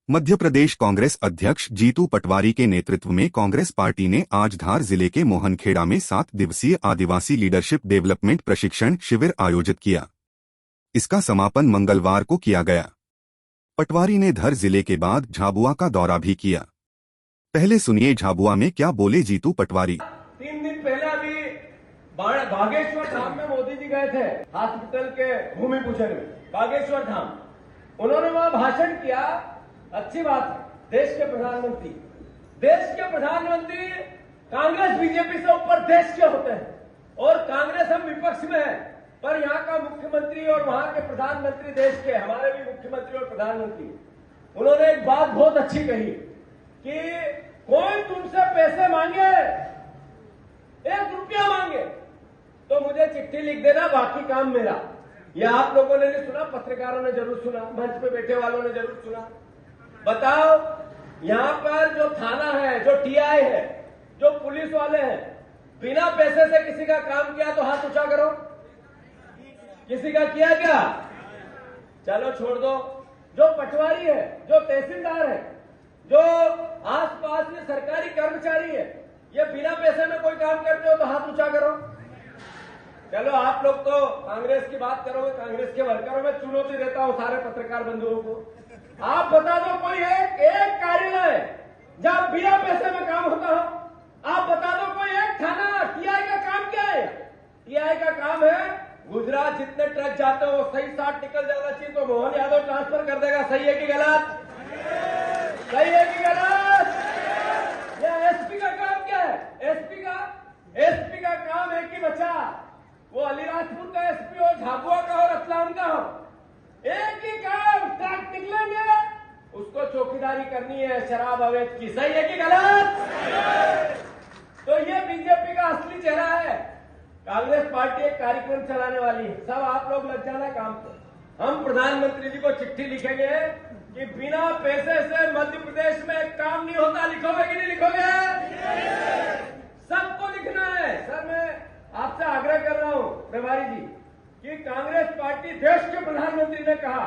मध्य प्रदेश कांग्रेस अध्यक्ष जीतू पटवारी के नेतृत्व में कांग्रेस पार्टी ने आज धार जिले के मोहनखेड़ा में 7 दिवसीय आदिवासी लीडरशिप डेवलपमेंट प्रशिक्षण शिविर आयोजित किया। इसका समापन मंगलवार को किया गया। पटवारी ने धर जिले के बाद झाबुआ का दौरा भी किया। पहले सुनिए झाबुआ में क्या बोले जीतू पटवारी। 3 दिन पहले अभी बागेश्वर धाम में मोदी जी गए थे, हॉस्पिटल के भूमि पूजन में बागेश्वर धाम। उन्होंने वहां भाषण किया, अच्छी बात है। देश के प्रधानमंत्री कांग्रेस बीजेपी से ऊपर देश के होते हैं और कांग्रेस हम विपक्ष में है, पर यहाँ का मुख्यमंत्री और वहां के प्रधानमंत्री देश के, हमारे भी मुख्यमंत्री और प्रधानमंत्री, उन्होंने एक बात बहुत अच्छी कही कि कोई तुमसे पैसे मांगे, 1 रुपया मांगे तो मुझे चिट्ठी लिख देना, बाकी काम मेरा। यह आप लोगों ने नहीं सुना, पत्रकारों ने जरूर सुना, मंच पे बैठे वालों ने जरूर सुना। बताओ, यहाँ पर जो थाना है, जो टीआई है, जो पुलिस वाले हैं, बिना पैसे से किसी का काम किया तो हाथ ऊंचा करो। किसी का किया क्या? चलो छोड़ दो। जो पटवारी है, जो तहसीलदार है, जो आसपास में सरकारी कर्मचारी है, ये बिना पैसे में कोई काम करते हो तो हाथ ऊंचा करो। चलो आप लोग तो कांग्रेस की बात करोगे, कांग्रेस के वर्करों में चुनौती देता हूं सारे पत्रकार बंधुओं को। आप बता दो कोई एक कार्यालय जहां बिना पैसे में काम होता हो। आप बता दो कोई एक थाना। टीआई का काम क्या है? टीआई का काम है गुजरात जितने ट्रक जाते हो सही 60 निकल जाना चाहिए, तो मोहन यादव ट्रांसफर कर देगा। सही है कि गलत? सही है कि गलत? या एसपी का काम क्या है? एसपी का काम है कि बचा, वो अलीराजपुर का एसपी हो, झाबुआ का हो, रतलाम का हो, एक ही काम, ट्रक निकलेंगे, उसको चौकीदारी करनी है शराब अवैध की। सही है कि गलत? तो ये बीजेपी का असली चेहरा है। कांग्रेस पार्टी एक कार्यक्रम चलाने वाली है, सब आप लोग लग जाना काम पे। हम प्रधानमंत्री जी को चिट्ठी लिखेंगे कि बिना पैसे से मध्य प्रदेश में एक काम नहीं होता। लिखोगे कि नहीं लिखोगे? सबको लिखना है। सर, मैं आपसे आग्रह कर रहा हूं प्रभारी जी कि कांग्रेस पार्टी, देश के प्रधानमंत्री ने कहा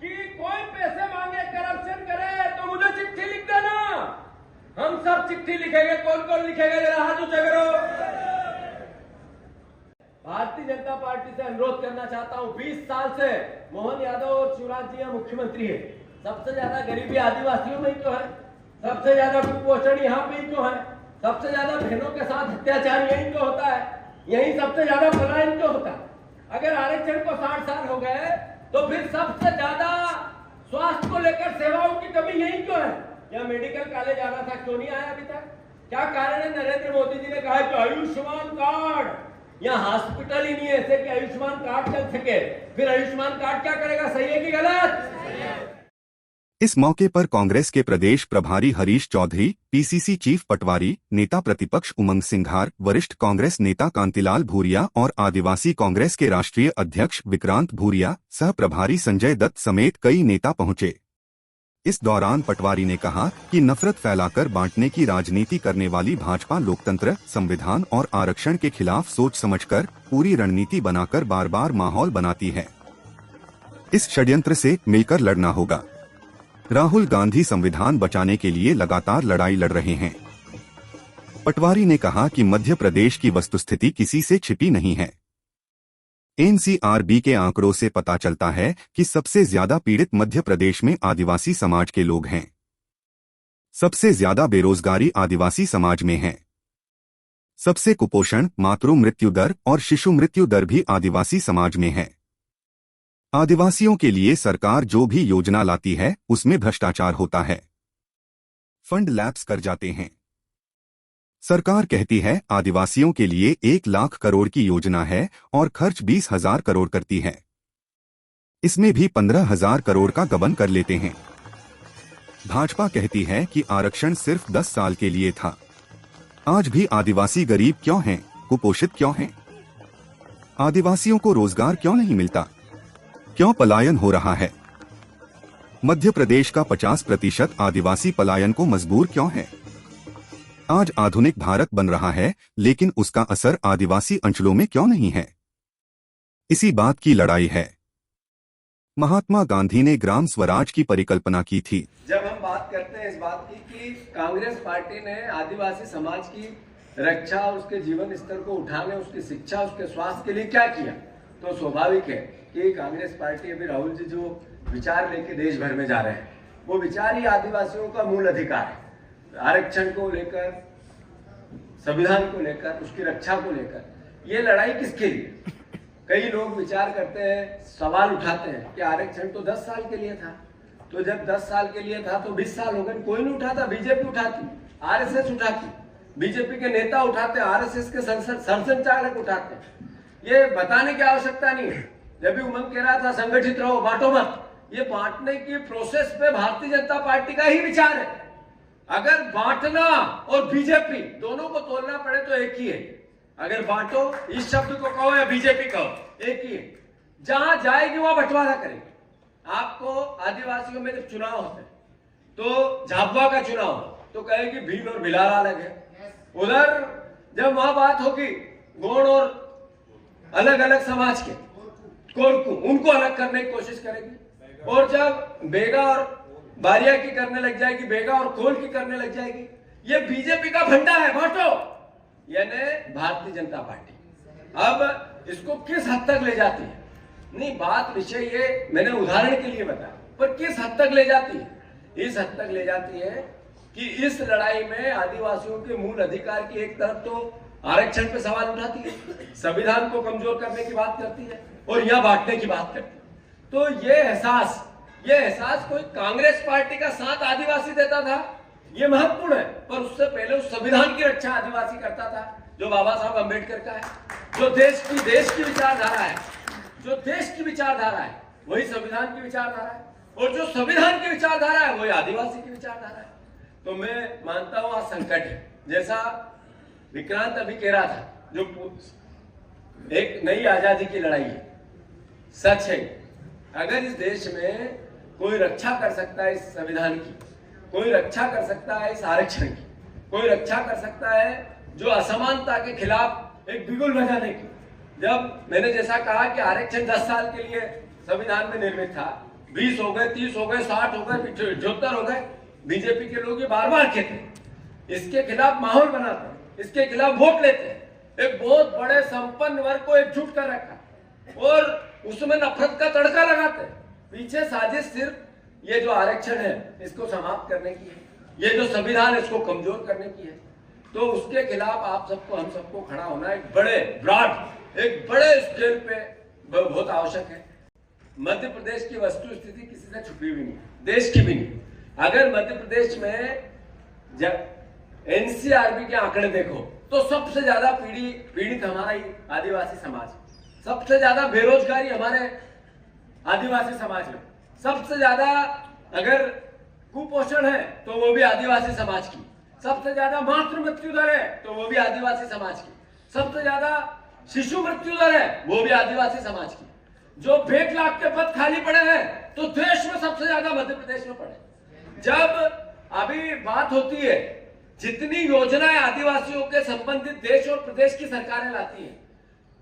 कि कोई पैसे मांगे, करप्शन करे तो मुझे चिट्ठी लिख देना। हम सब चिट्ठी लिखेंगे। कौन कौन लिखेगा? जरा हाथ ऊंचा करो। भारतीय जनता पार्टी से अनुरोध करना चाहता हूं, 20 साल से मोहन यादव और शिवराज जी मुख्यमंत्री है। सबसे ज्यादा गरीबी आदिवासियों में ही तो है, सबसे ज्यादा कुपोषण यहाँ पे ही तो है, सबसे ज्यादा बहनों के साथ अत्याचार यही तो होता है, यही सबसे ज्यादा पलायन तो होता है। अगर आरक्षण को 60 साल हो गए तो फिर सबसे ज्यादा स्वास्थ्य को लेकर सेवाओं की कमी यही क्यों है? या मेडिकल कॉलेज आना था, क्यों नहीं आया अभी तक? क्या कारण है? नरेंद्र मोदी जी ने कहा कि आयुष्मान कार्ड, यहाँ हॉस्पिटल ही नहीं है ऐसे कि आयुष्मान कार्ड चल सके। फिर आयुष्मान कार्ड क्या करेगा? सही है कि गलत? इस मौके पर कांग्रेस के प्रदेश प्रभारी हरीश चौधरी, पीसीसी चीफ पटवारी, नेता प्रतिपक्ष उमंग सिंघार, वरिष्ठ कांग्रेस नेता कांतिलाल भूरिया और आदिवासी कांग्रेस के राष्ट्रीय अध्यक्ष विक्रांत भूरिया, सह प्रभारी संजय दत्त समेत कई नेता पहुंचे। इस दौरान पटवारी ने कहा कि नफरत फैलाकर बांटने की राजनीति करने वाली भाजपा लोकतंत्र, संविधान और आरक्षण के खिलाफ सोच समझकर पूरी रणनीति बनाकर बार बार माहौल बनाती है। इस षड्यंत्र से मिलकर लड़ना होगा। राहुल गांधी संविधान बचाने के लिए लगातार लड़ाई लड़ रहे हैं। पटवारी ने कहा कि मध्य प्रदेश की वस्तुस्थिति किसी से छिपी नहीं है। एनसीआरबी के आंकड़ों से पता चलता है कि सबसे ज्यादा पीड़ित मध्य प्रदेश में आदिवासी समाज के लोग हैं। सबसे ज्यादा बेरोजगारी आदिवासी समाज में है। सबसे कुपोषण, मातृ मृत्यु दर और शिशु मृत्यु दर भी आदिवासी समाज में है। आदिवासियों के लिए सरकार जो भी योजना लाती है उसमें भ्रष्टाचार होता है, फंड लैप्स कर जाते हैं। सरकार कहती है आदिवासियों के लिए 1 लाख करोड़ की योजना है और खर्च 20,000 करोड़ करती है। इसमें भी 15,000 करोड़ का गबन कर लेते हैं। भाजपा कहती है कि आरक्षण सिर्फ 10 साल के लिए था। आज भी आदिवासी गरीब क्यों हैं, कुपोषित क्यों हैं? आदिवासियों को रोजगार क्यों नहीं मिलता? क्यों पलायन हो रहा है? मध्य प्रदेश का 50% आदिवासी पलायन को मजबूर क्यों है? आज आधुनिक भारत बन रहा है, लेकिन उसका असर आदिवासी अंचलों में क्यों नहीं है? इसी बात की लड़ाई है। महात्मा गांधी ने ग्राम स्वराज की परिकल्पना की थी। जब हम बात करते हैं इस बात की कि कांग्रेस पार्टी ने आदिवासी समाज की रक्षा, उसके जीवन स्तर को उठाने, उसकी शिक्षा, उसके स्वास्थ्य के लिए क्या किया, तो स्वाभाविक है कि कांग्रेस पार्टी अभी राहुल जी जो विचार लेके देश भर में जा रहे हैं, वो विचार ही आदिवासियों का मूल अधिकार है। आरक्षण को लेकर, संविधान को लेकर, उसकी रक्षा को लेकर ये लड़ाई किसके लिए? कई लोग विचार करते हैं, सवाल उठाते हैं कि आरक्षण तो 10 साल के लिए था, तो जब 10 साल के लिए था तो 20 साल हो गए, कोई नहीं उठाता। बीजेपी उठाती, आरएसएस उठाती, बीजेपी के नेता उठाते, आरएसएस के संचालक उठाते। ये बताने की आवश्यकता नहीं है। जब भी उमंग कह रहा था संगठित रहो, बांटो मत, ये बांटने की प्रोसेस पे भारतीय जनता पार्टी का ही विचार है। अगर बांटना और बीजेपी दोनों को तोलना पड़े तो एक ही है। अगर बांटो इस शब्द को कहो या बीजेपी कहो, एक ही है। जहां जाएगी वहां बंटवारा करेगी। आपको आदिवासियों में जब चुनाव होते हैं तो झाबुआ का चुनाव तो कहेगी भील और भिलार अलग है। उधर जब वहां बात होगी गौड़ और अलग अलग समाज के कोरकू, उनको अलग करने की कोशिश करेगी। और जब बेगा और बारिया की करने लग जाएगी, बेगा और कोल की करने लग जाएगी, ये बीजेपी का भंडा है, बांटो, यानी भारतीय जनता पार्टी। अब इसको किस हद तक ले जाती है? नहीं, बात विषय ये मैंने उदाहरण के लिए बताया, पर किस हद तक ले जाती है? इस हद तक ले जाती है कि इस लड़ाई में आदिवासियों के मूल अधिकार की एक तरफ तो आरक्षण पे सवाल उठाती है, संविधान को कमजोर करने की बात करती है और यह बांटने की बात करती है। तो ये एहसास कोई कांग्रेस पार्टी का साथ आदिवासी देता था, ये महत्वपूर्ण है। पर उससे पहले उस संविधान की रक्षा आदिवासी करता था जो बाबा साहब अम्बेडकर का है, जो देश की विचारधारा है, जो देश की विचारधारा है वही संविधान की विचारधारा है, और जो संविधान की विचारधारा है वही आदिवासी की विचारधारा है। तो मैं मानता हूं आज संकट है, जैसा विक्रांत अभी कह रहा था, जो एक नई आजादी की लड़ाई है। सच है, अगर इस देश में कोई रक्षा कर सकता है इस संविधान की, कोई रक्षा कर सकता है इस आरक्षण की, कोई रक्षा कर सकता है जो असमानता के खिलाफ एक बिगुल बजाने की। जब मैंने जैसा कहा कि आरक्षण 10 साल के लिए संविधान में निर्मित था, 20 हो गए, 30 हो गए, 60 हो गए, 75 हो गए, बीजेपी के लोग ये बार बार कहते हैं, इसके खिलाफ माहौल बनाते हैं, इसके खिलाफ वोट लेते हैं, एक बहुत बड़े संपन्न वर्ग को एकजुट कर रखा और उसमें नफरत का तड़का लगाते हैं। पीछे साजिश सिर्फ ये जो आरक्षण है इसको समाप्त करने की है, ये जो संविधान है इसको कमजोर करने की है। तो उसके खिलाफ आप सबको, हम सबको खड़ा होना एक बड़े स्केल पे बहुत आवश्यक है। मध्य प्रदेश की वस्तु स्थिति किसी से छुपी हुई नहीं, देश की भी नहीं। अगर मध्य प्रदेश में जब एनसीआरबी के आंकड़े देखो तो सबसे ज्यादा पीड़ित हमारा ही आदिवासी समाज, सबसे ज्यादा बेरोजगारी हमारे आदिवासी समाज में, सबसे ज्यादा अगर कुपोषण है तो वो भी आदिवासी समाज की, सबसे ज्यादा मातृ मृत्यु दर है तो वो भी आदिवासी समाज की, सबसे ज्यादा शिशु मृत्यु दर है वो भी आदिवासी समाज की। जो 1 लाख के पद खाली पड़े हैं तो देश में सबसे ज्यादा मध्य प्रदेश में पड़े। जब अभी बात होती है, जितनी योजनाएं आदिवासियों के संबंधित देश और प्रदेश की सरकारें लाती हैं,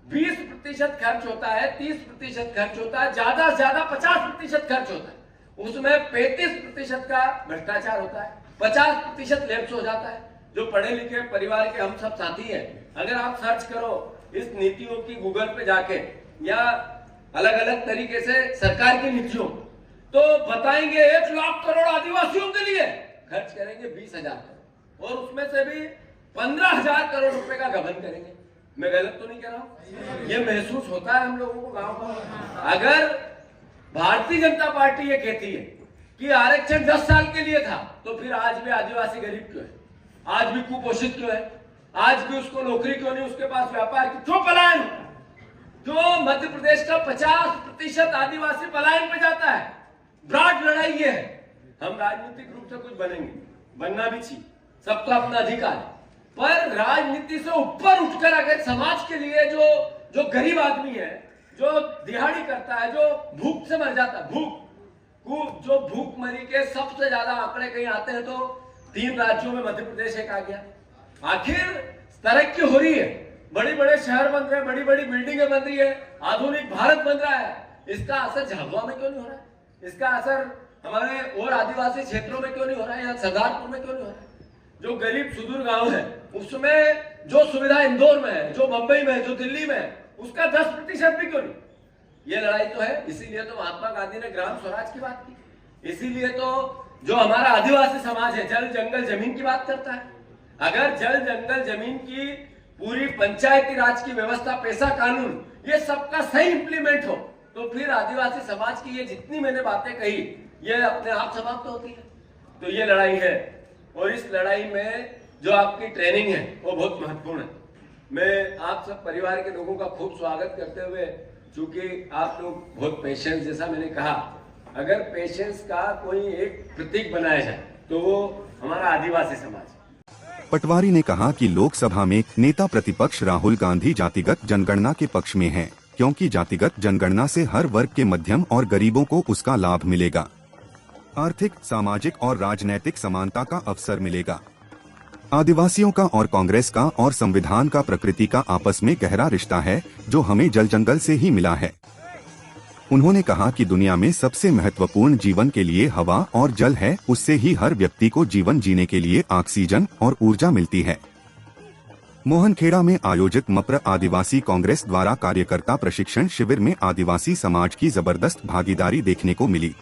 20% खर्च होता है, 30% खर्च होता है, ज्यादा से ज्यादा 50% खर्च होता है। उसमें 35% का भ्रष्टाचार होता है, 50% लैप्स हो जाता है। जो पढ़े लिखे परिवार के हम सब साथी हैं, अगर आप सर्च करो इस नीतियों की गूगल पे जाके या अलग अलग तरीके से सरकार की नीतियों, तो बताएंगे 1 लाख करोड़ आदिवासियों के लिए खर्च करेंगे, 20,000 करोड़, और उसमें से भी 15,000 करोड़ रुपए का गबन करेंगे। मैं गलत तो नहीं कह रहा हूं? ये महसूस होता है हम लोगों को गांव में। अगर भारतीय जनता पार्टी ये कहती है कि आरक्षण 10 साल के लिए था, तो फिर आज भी आदिवासी गरीब क्यों है? आज भी कुपोषित क्यों है? आज भी उसको नौकरी क्यों नहीं, उसके पास व्यापार क्यों पलायन? क्यों मध्य प्रदेश का 50% आदिवासी पलायन पे जाता है? ब्रॉड लड़ाई ये है। हम राजनीतिक रूप से कुछ बनेंगे, बनना भी चाहिए, सबका अपना अधिकार है, पर राजनीति से ऊपर उठकर अगर समाज के लिए जो गरीब आदमी है, जो दिहाड़ी करता है, जो भूख से मर जाता है, जो भूखमरी के सबसे ज्यादा आंकड़े कहीं आते हैं तो 3 राज्यों में मध्य प्रदेश एक आ गया। आखिर तरक्की हो रही है, बड़े बड़े शहर बन रहे हैं, बड़ी बड़ी बिल्डिंगें बन रही है, आधुनिक भारत बन रहा है, इसका असर झाबुआ में क्यों नहीं हो रहा है? इसका असर हमारे और आदिवासी क्षेत्रों में क्यों नहीं हो रहा है, या सरदारपुर में क्यों नहीं हो रहा है? जो गरीब सुदूर गांव है उसमें जो सुविधा इंदौर में है, जो मुंबई में है, जो दिल्ली में है, उसका 10% भी क्यों नहीं? ये लड़ाई तो है। इसीलिए तो महात्मा गांधी ने ग्राम स्वराज की बात की। इसीलिए तो जो हमारा आदिवासी समाज है जल जंगल जमीन की बात करता है। अगर जल जंगल जमीन की पूरी पंचायती राज की व्यवस्था, पैसा कानून, ये सबका सही इंप्लीमेंट हो तो फिर आदिवासी समाज की ये जितनी मैंने बातें कही ये अपने आप समाप्त होती है। तो ये लड़ाई है, और इस लड़ाई में जो आपकी ट्रेनिंग है वो बहुत महत्वपूर्ण है। मैं आप सब परिवार के लोगों का खूब स्वागत करते हुए, चूंकि आप लोग बहुत पेशेंस, जैसा मैंने कहा, अगर पेशेंस का कोई एक प्रतीक बनाया जाए तो वो हमारा आदिवासी समाज। पटवारी ने कहा कि लोकसभा में नेता प्रतिपक्ष राहुल गांधी जातिगत जनगणना के पक्ष में हैं, क्योंकि जातिगत जनगणना से हर वर्ग के मध्यम और गरीबों को उसका लाभ मिलेगा। आर्थिक, सामाजिक और राजनैतिक समानता का अवसर मिलेगा। आदिवासियों का और कांग्रेस का और संविधान का प्रकृति का आपस में गहरा रिश्ता है, जो हमें जल जंगल से ही मिला है। उन्होंने कहा कि दुनिया में सबसे महत्वपूर्ण जीवन के लिए हवा और जल है, उससे ही हर व्यक्ति को जीवन जीने के लिए ऑक्सीजन और ऊर्जा मिलती है। मोहनखेड़ा में आयोजित मप्र आदिवासी कांग्रेस द्वारा कार्यकर्ता प्रशिक्षण शिविर में आदिवासी समाज की जबरदस्त भागीदारी देखने को मिली।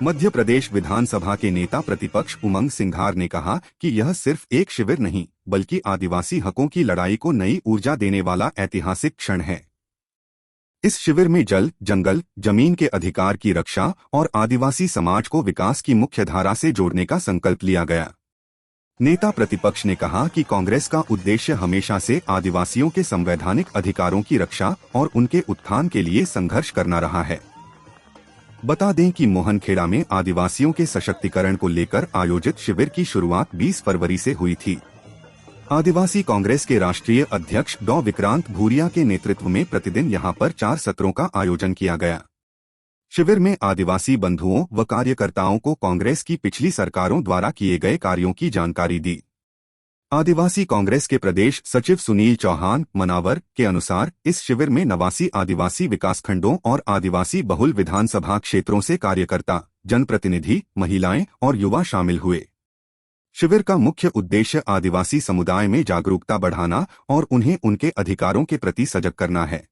मध्य प्रदेश विधानसभा के नेता प्रतिपक्ष उमंग सिंघार ने कहा कि यह सिर्फ एक शिविर नहीं, बल्कि आदिवासी हकों की लड़ाई को नई ऊर्जा देने वाला ऐतिहासिक क्षण है। इस शिविर में जल, जंगल, जमीन के अधिकार की रक्षा और आदिवासी समाज को विकास की मुख्य धारा से जोड़ने का संकल्प लिया गया। नेता प्रतिपक्ष ने कहा कि कांग्रेस का उद्देश्य हमेशा से आदिवासियों के संवैधानिक अधिकारों की रक्षा और उनके उत्थान के लिए संघर्ष करना रहा है। बता दें कि मोहनखेड़ा में आदिवासियों के सशक्तिकरण को लेकर आयोजित शिविर की शुरुआत 20 फरवरी से हुई थी। आदिवासी कांग्रेस के राष्ट्रीय अध्यक्ष डॉ विक्रांत भूरिया के नेतृत्व में प्रतिदिन यहां पर 4 सत्रों का आयोजन किया गया। शिविर में आदिवासी बंधुओं व कार्यकर्ताओं को कांग्रेस की पिछली सरकारों द्वारा किए गए कार्यों की जानकारी दी। आदिवासी कांग्रेस के प्रदेश सचिव सुनील चौहान मनावर के अनुसार इस शिविर में 89 आदिवासी विकासखंडों और आदिवासी बहुल विधानसभा क्षेत्रों से कार्यकर्ता, जनप्रतिनिधि, महिलाएं और युवा शामिल हुए। शिविर का मुख्य उद्देश्य आदिवासी समुदाय में जागरूकता बढ़ाना और उन्हें उनके अधिकारों के प्रति सजग करना है।